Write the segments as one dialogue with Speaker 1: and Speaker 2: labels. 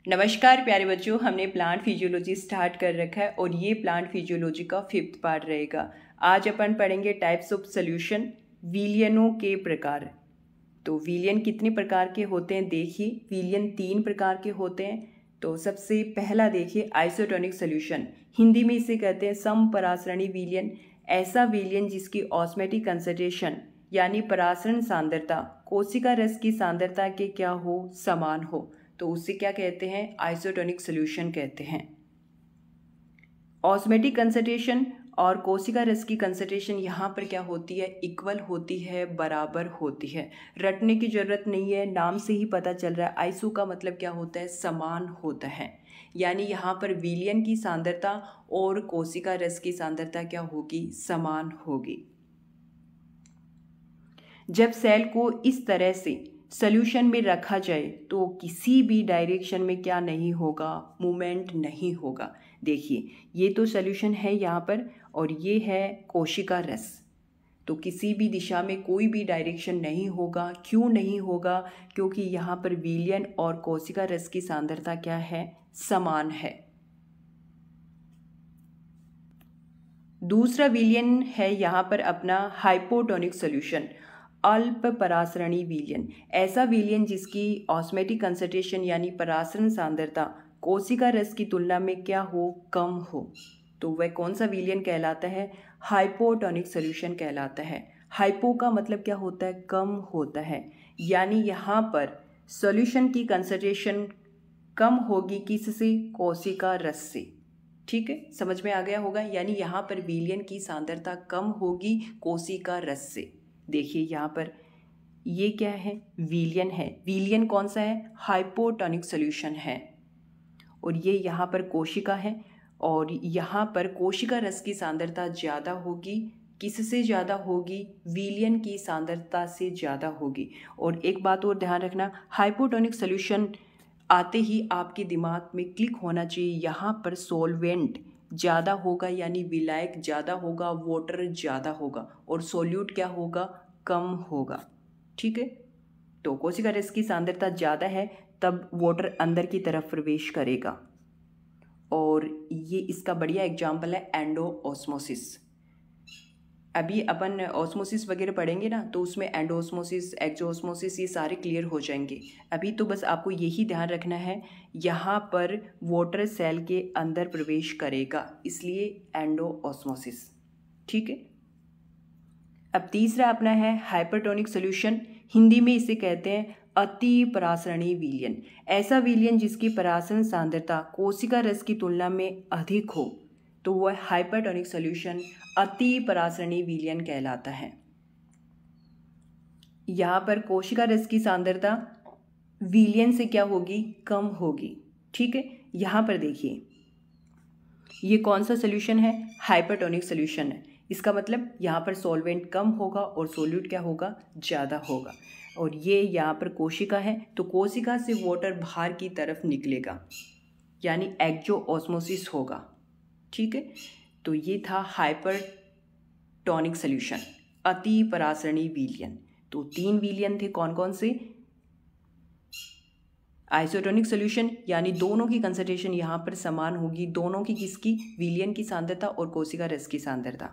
Speaker 1: नमस्कार प्यारे बच्चों, हमने प्लांट फिजियोलॉजी स्टार्ट कर रखा है और ये प्लांट फिजियोलॉजी का 5th पार्ट रहेगा। आज अपन पढ़ेंगे टाइप्स ऑफ सॉल्यूशन, विलियनों के प्रकार। तो विलियन कितने प्रकार के होते हैं देखिए। विलियन 3 प्रकार के होते हैं। तो सबसे पहला देखिए आइसोटोनिक सॉल्यूशन, हिंदी में इसे कहते हैं समपरासरणी विलियन। ऐसा विलियन जिसकी ऑस्मेटिक कंसंट्रेशन यानी परासरण सांद्रता कोशिका रस की सांद्रता के क्या हो, समान हो, तो उससे क्या कहते हैं, आइसोटोनिक सॉल्यूशन कहते हैं। ऑस्मेटिक कंसंट्रेशन और कोशिका रस की कंसंट्रेशन यहाँ पर क्या होती है, इक्वल होती है, बराबर होती है। रटने की जरूरत नहीं है, नाम से ही पता चल रहा है। आइसो का मतलब क्या होता है, समान होता है। यानी यहाँ पर विलियन की सांद्रता और कोशिका रस की सांद्रता क्या होगी, समान होगी। जब सेल को इस तरह से सॉल्यूशन में रखा जाए तो किसी भी डायरेक्शन में क्या नहीं होगा, मूवमेंट नहीं होगा। देखिए ये तो सॉल्यूशन है यहाँ पर और ये है कोशिका रस। तो किसी भी दिशा में कोई भी डायरेक्शन नहीं होगा। क्यों नहीं होगा, क्योंकि यहाँ पर विलियन और कोशिका रस की सांद्रता क्या है, समान है। दूसरा विलियन है यहाँ पर अपना हाइपोटोनिक सॉल्यूशन, अल्प परासरणी विलियन। ऐसा विलियन जिसकी ऑस्मेटिक कंसंट्रेशन यानी परासरण सांद्रता कोशिका रस की तुलना में क्या हो, कम हो। तो वह कौन सा विलियन कहलाता है, हाइपोटोनिक सॉल्यूशन कहलाता है। हाइपो का मतलब क्या होता है, कम होता है। यानी यहाँ पर सॉल्यूशन की कंसंट्रेशन कम होगी, किससे, कोशिका रस से। ठीक है, समझ में आ गया होगा। यानी यहाँ पर विलियन की सांद्रता कम होगी कोशिका रस से। देखिए यहाँ पर ये क्या है, विलियन है। विलियन कौन सा है, हाइपोटोनिक सॉल्यूशन है। और ये यहाँ पर कोशिका है और यहाँ पर कोशिका रस की सांद्रता ज़्यादा होगी। किससे ज़्यादा होगी, विलियन की सांद्रता से ज़्यादा होगी। और एक बात और ध्यान रखना, हाइपोटोनिक सॉल्यूशन आते ही आपके दिमाग में क्लिक होना चाहिए, यहाँ पर सॉल्वेंट ज़्यादा होगा यानी विलायक ज़्यादा होगा, वाटर ज़्यादा होगा और सोल्यूट क्या होगा, कम होगा। ठीक है, तो कोशिका रस की सांद्रता ज़्यादा है तब वाटर अंदर की तरफ प्रवेश करेगा। और ये इसका बढ़िया एग्जाम्पल है एंडो ऑस्मोसिस। अभी अपन ऑस्मोसिस वगैरह पढ़ेंगे ना, तो उसमें एंडोस्मोसिस, एक्सोस्मोसिस ये सारे क्लियर हो जाएंगे। अभी तो बस आपको यही ध्यान रखना है, यहाँ पर वाटर सेल के अंदर प्रवेश करेगा, इसलिए एंडोऑस्मोसिस। ठीक है, अब तीसरा अपना है हाइपरटोनिक सॉल्यूशन, हिंदी में इसे कहते हैं अति परासरणी विलियन। ऐसा विलियन जिसकी परासरण सांद्रता कोशिका रस की तुलना में अधिक हो, तो वह हाइपरटोनिक सॉल्यूशन अति परासरणी विलियन कहलाता है। यहाँ पर कोशिका रस की सांद्रता विलियन से क्या होगी, कम होगी। ठीक है, यहाँ पर देखिए ये कौन सा सॉल्यूशन है, हाइपरटोनिक सॉल्यूशन है। इसका मतलब यहाँ पर सॉल्वेंट कम होगा और सोल्यूट क्या होगा, ज़्यादा होगा। और ये यहाँ पर कोशिका है, तो कोशिका से वाटर बाहर की तरफ निकलेगा यानी एक्सोऑस्मोसिस होगा। ठीक है, तो ये था हाइपरटोनिक सॉल्यूशन, अति परासरणी विलियन। तो 3 विलियन थे, कौन कौन से, आइसोटोनिक सॉल्यूशन यानी दोनों की कंसंट्रेशन यहाँ पर समान होगी, दोनों की किसकी, विलियन की सांद्रता और कोशिका रस की सांद्रता।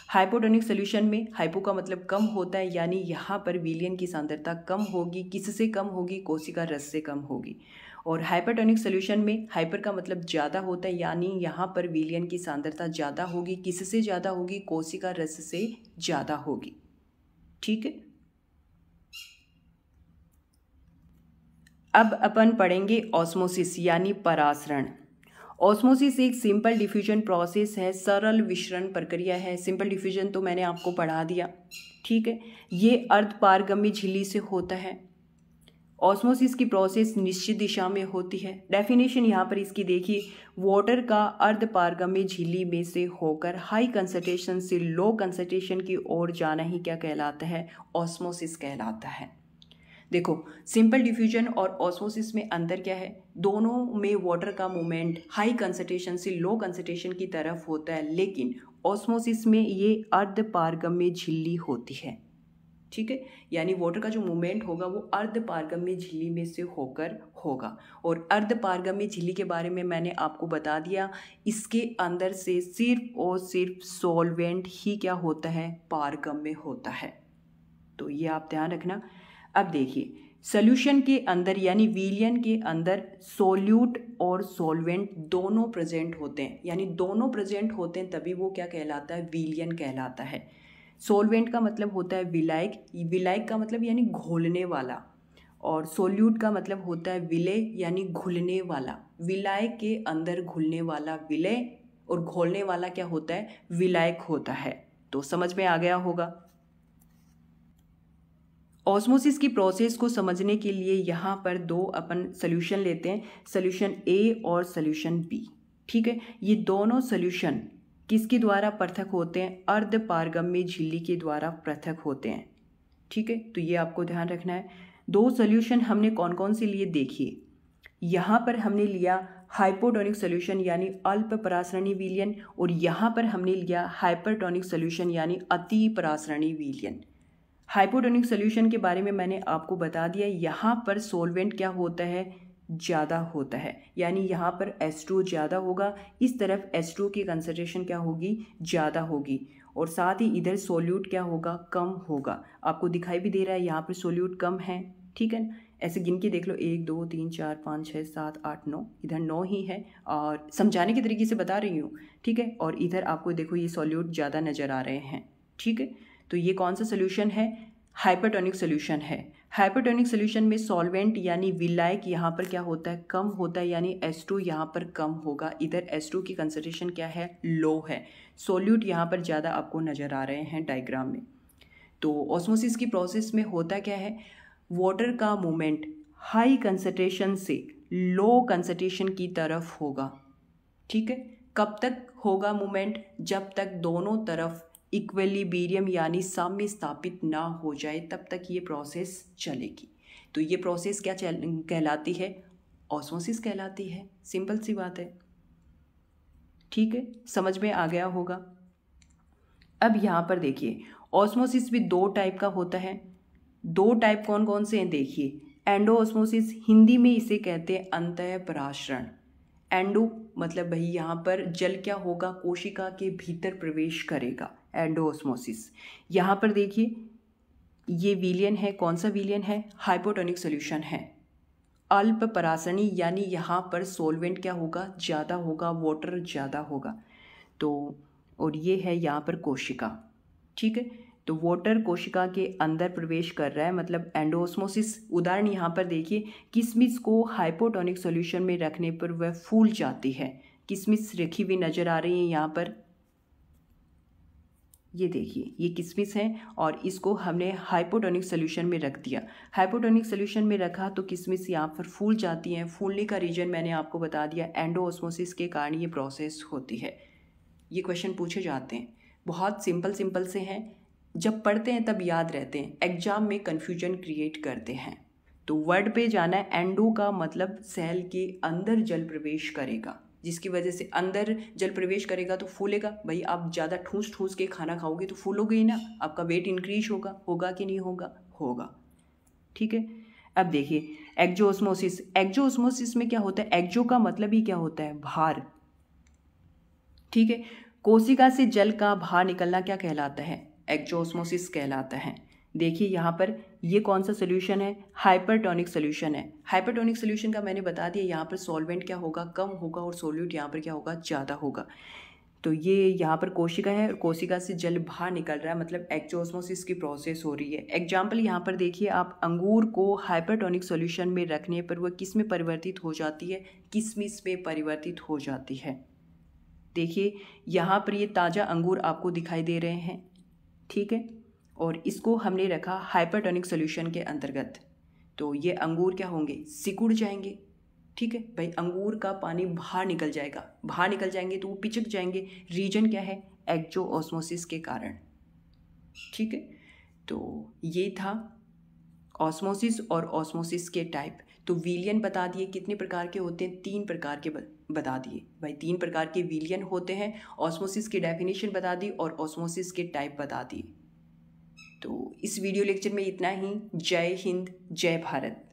Speaker 1: हाइपोटोनिक सॉल्यूशन में हाइपो का मतलब कम होता है, यानी यहाँ पर विलियन की सांद्रता कम होगी, किससे कम होगी, कोशिका रस से कम होगी। और हाइपरटोनिक सॉल्यूशन में हाइपर का मतलब ज़्यादा होता है, यानी यहाँ पर विलियन की सांद्रता ज़्यादा होगी, किससे ज़्यादा होगी, कोशिका रस से ज़्यादा होगी। ठीक है, अब अपन पढ़ेंगे ऑस्मोसिस यानी परासरण। ऑस्मोसिस एक सिंपल डिफ्यूजन प्रोसेस है, सरल विसरण प्रक्रिया है। सिंपल डिफ्यूजन तो मैंने आपको पढ़ा दिया। ठीक है, ये अर्धपारगम्य झिल्ली से होता है। ऑस्मोसिस की प्रोसेस निश्चित दिशा में होती है। डेफिनेशन यहाँ पर इसकी देखिए, वाटर का अर्धपारगम्य झिल्ली में से होकर हाई कंसंट्रेशन से लो कंसंट्रेशन की ओर जाना ही क्या कहलाता है, ऑस्मोसिस कहलाता है। देखो सिंपल डिफ्यूजन और ऑस्मोसिस में अंतर क्या है, दोनों में वाटर का मूवमेंट हाई कंसंट्रेशन से लो कंसंट्रेशन की तरफ होता है, लेकिन ऑस्मोसिस में ये अर्धपारगम्य झिल्ली होती है। ठीक है, यानी वाटर का जो मूवमेंट होगा वो अर्ध पारगम्य झिल्ली में से होकर होगा। और अर्ध पारगम्य झिल्ली के बारे में मैंने आपको बता दिया, इसके अंदर से सिर्फ और सिर्फ सॉल्वेंट ही क्या होता है, पारगम्य होता है। तो ये आप ध्यान रखना। अब देखिए, सॉल्यूशन के अंदर यानी विलियन के अंदर सोल्यूट और सॉल्वेंट दोनों प्रेजेंट होते हैं, यानी दोनों प्रेजेंट होते हैं तभी वो क्या कहलाता है, विलियन कहलाता है। सॉल्वेंट का मतलब होता है विलायक, विलायक का मतलब यानी घोलने वाला, और सोल्यूट का मतलब होता है विलय यानी घुलने वाला। विलायक के अंदर घुलने वाला विलय और घोलने वाला क्या होता है, विलायक होता है। तो समझ में आ गया होगा। ऑस्मोसिस की प्रोसेस को समझने के लिए यहाँ पर दो अपन सोल्यूशन लेते हैं, सोल्यूशन ए और सोल्यूशन बी। ठीक है, ये दोनों सोल्यूशन किसके द्वारा पृथक होते हैं, अर्ध पारगम्य झिल्ली के द्वारा पृथक होते हैं। ठीक है, तो ये आपको ध्यान रखना है। दो सोल्यूशन हमने कौन कौन से लिए देखिए, यहाँ पर हमने लिया हाइपोटोनिक सोल्यूशन यानी अल्प परासरणी विलयन, और यहाँ पर हमने लिया हाइपरटोनिक सोल्यूशन यानी अति परासरणी विलयन। हाइपोटोनिक सोल्यूशन के बारे में मैंने आपको बता दिया, यहाँ पर सॉल्वेंट क्या होता है, ज़्यादा होता है, यानी यहाँ पर H2 ज़्यादा होगा, इस तरफ H2 की कंसंट्रेशन क्या होगी, ज़्यादा होगी, और साथ ही इधर सोल्यूट क्या होगा, कम होगा। आपको दिखाई भी दे रहा है यहाँ पर सोल्यूट कम है। ठीक है, ऐसे गिन के देख लो, 1 2 3 4 5 6 7 8 9, इधर 9 ही है, और समझाने के तरीके से बता रही हूँ। ठीक है, और इधर आपको देखो ये सोल्यूट ज़्यादा नज़र आ रहे हैं। ठीक है, तो ये कौन सा सोल्यूशन है, हाइपरटोनिक सोल्यूशन है। हाइपरटोनिक सोल्यूशन में सॉल्वेंट यानी विलायक यहाँ पर क्या होता है, कम होता है, यानी H2 यहाँ पर कम होगा, इधर H2 की कंसंट्रेशन क्या है, लो है। सोल्यूट यहाँ पर ज़्यादा आपको नज़र आ रहे हैं डायग्राम में। तो ऑस्मोसिस की प्रोसेस में होता क्या है, वाटर का मूवमेंट हाई कंसंट्रेशन से लो कंसंट्रेशन की तरफ होगा। ठीक है, कब तक होगा मूवमेंट, जब तक दोनों तरफ इक्विलिब्रियम यानी साम्य स्थापित ना हो जाए, तब तक ये प्रोसेस चलेगी। तो ये प्रोसेस क्या कहलाती है, ऑस्मोसिस कहलाती है। सिंपल सी बात है। ठीक है, समझ में आ गया होगा। अब यहाँ पर देखिए, ऑस्मोसिस भी दो टाइप का होता है। दो टाइप कौन कौन से हैं देखिए, एंडो ऑस्मोसिस, हिंदी में इसे कहते हैं अंतः परासरण। एंडो मतलब भाई यहाँ पर जल क्या होगा, कोशिका के भीतर प्रवेश करेगा, एंडोऑस्मोसिस। यहाँ पर देखिए ये विलयन है, कौन सा विलयन है, हाइपोटोनिक सोल्यूशन है। अल्प परासरणी यानी यहाँ पर सॉल्वेंट क्या होगा, ज़्यादा होगा, वाटर ज़्यादा होगा। तो और ये है यहाँ पर कोशिका। ठीक है, तो वाटर कोशिका के अंदर प्रवेश कर रहा है, मतलब एंडोऑस्मोसिस। उदाहरण यहाँ पर देखिए, किशमिश को हाइपोटोनिक सॉल्यूशन में रखने पर वह फूल जाती है। किशमिश रखी हुई नज़र आ रही है यहाँ पर, ये देखिए ये किशमिश है, और इसको हमने हाइपोटोनिक सॉल्यूशन में रख दिया। हाइपोटोनिक सॉल्यूशन में रखा तो किशमिश यहाँ पर फूल जाती हैं। फूलने का रीजन मैंने आपको बता दिया, एंडोऑस्मोसिस के कारण ये प्रोसेस होती है। ये क्वेश्चन पूछे जाते हैं, बहुत सिंपल से हैं, जब पढ़ते हैं तब याद रहते हैं, एग्जाम में कन्फ्यूजन क्रिएट करते हैं। तो वर्ड पे जाना है, एंडो का मतलब सेल के अंदर जल प्रवेश करेगा, जिसकी वजह से अंदर जल प्रवेश करेगा तो फूलेगा। भाई आप ज़्यादा ठूस के खाना खाओगे तो फूलोगे ही ना, आपका वेट इंक्रीज होगा कि नहीं होगा, होगा। ठीक है, अब देखिए एक्जोऑस्मोसिस। एक्जोऑस्मोसिस में क्या होता है, एक्जो का मतलब ही क्या होता है, बाहर। ठीक है, कोशिका से जल का बाहर निकलना क्या कहलाता है, एक्जोऑस्मोसिस कहलाता है। देखिए यहाँ पर ये कौन सा सोल्यूशन है, हाइपरटोनिक सोल्यूशन है। हाइपरटोनिक सोल्यूशन का मैंने बता दिया, यहाँ पर सॉल्वेंट क्या होगा, कम होगा, और सोल्यूट यहाँ पर क्या होगा, ज़्यादा होगा। तो ये यहाँ पर कोशिका है, और कोशिका से जल बाहर निकल रहा है, मतलब एक्जोऑस्मोसिस की प्रोसेस हो रही है। एग्जाम्पल यहाँ पर देखिए आप, अंगूर को हाइपरटोनिक सोल्यूशन में रखने पर वह किस में परिवर्तित हो जाती है, किशमिश में परिवर्तित हो जाती है। देखिए यहाँ पर ये ताज़ा अंगूर आपको दिखाई दे रहे हैं। ठीक है, और इसको हमने रखा हाइपरटोनिक सोल्यूशन के अंतर्गत, तो ये अंगूर क्या होंगे, सिकुड़ जाएंगे। ठीक है भाई, अंगूर का पानी बाहर निकल जाएगा, बाहर निकल जाएंगे तो वो पिचक जाएंगे। रीजन क्या है, एक्जोऑस्मोसिस के कारण। ठीक है, तो ये था ऑस्मोसिस और ऑस्मोसिस के टाइप। तो विलियन बता दिए कितने प्रकार के होते हैं, 3 प्रकार के बता दिए भाई, 3 प्रकार के विलियन होते हैं। ऑस्मोसिस की डेफिनेशन बता दी और ऑस्मोसिस के टाइप बता दिए। तो इस वीडियो लेक्चर में इतना ही। जय हिंद, जय भारत।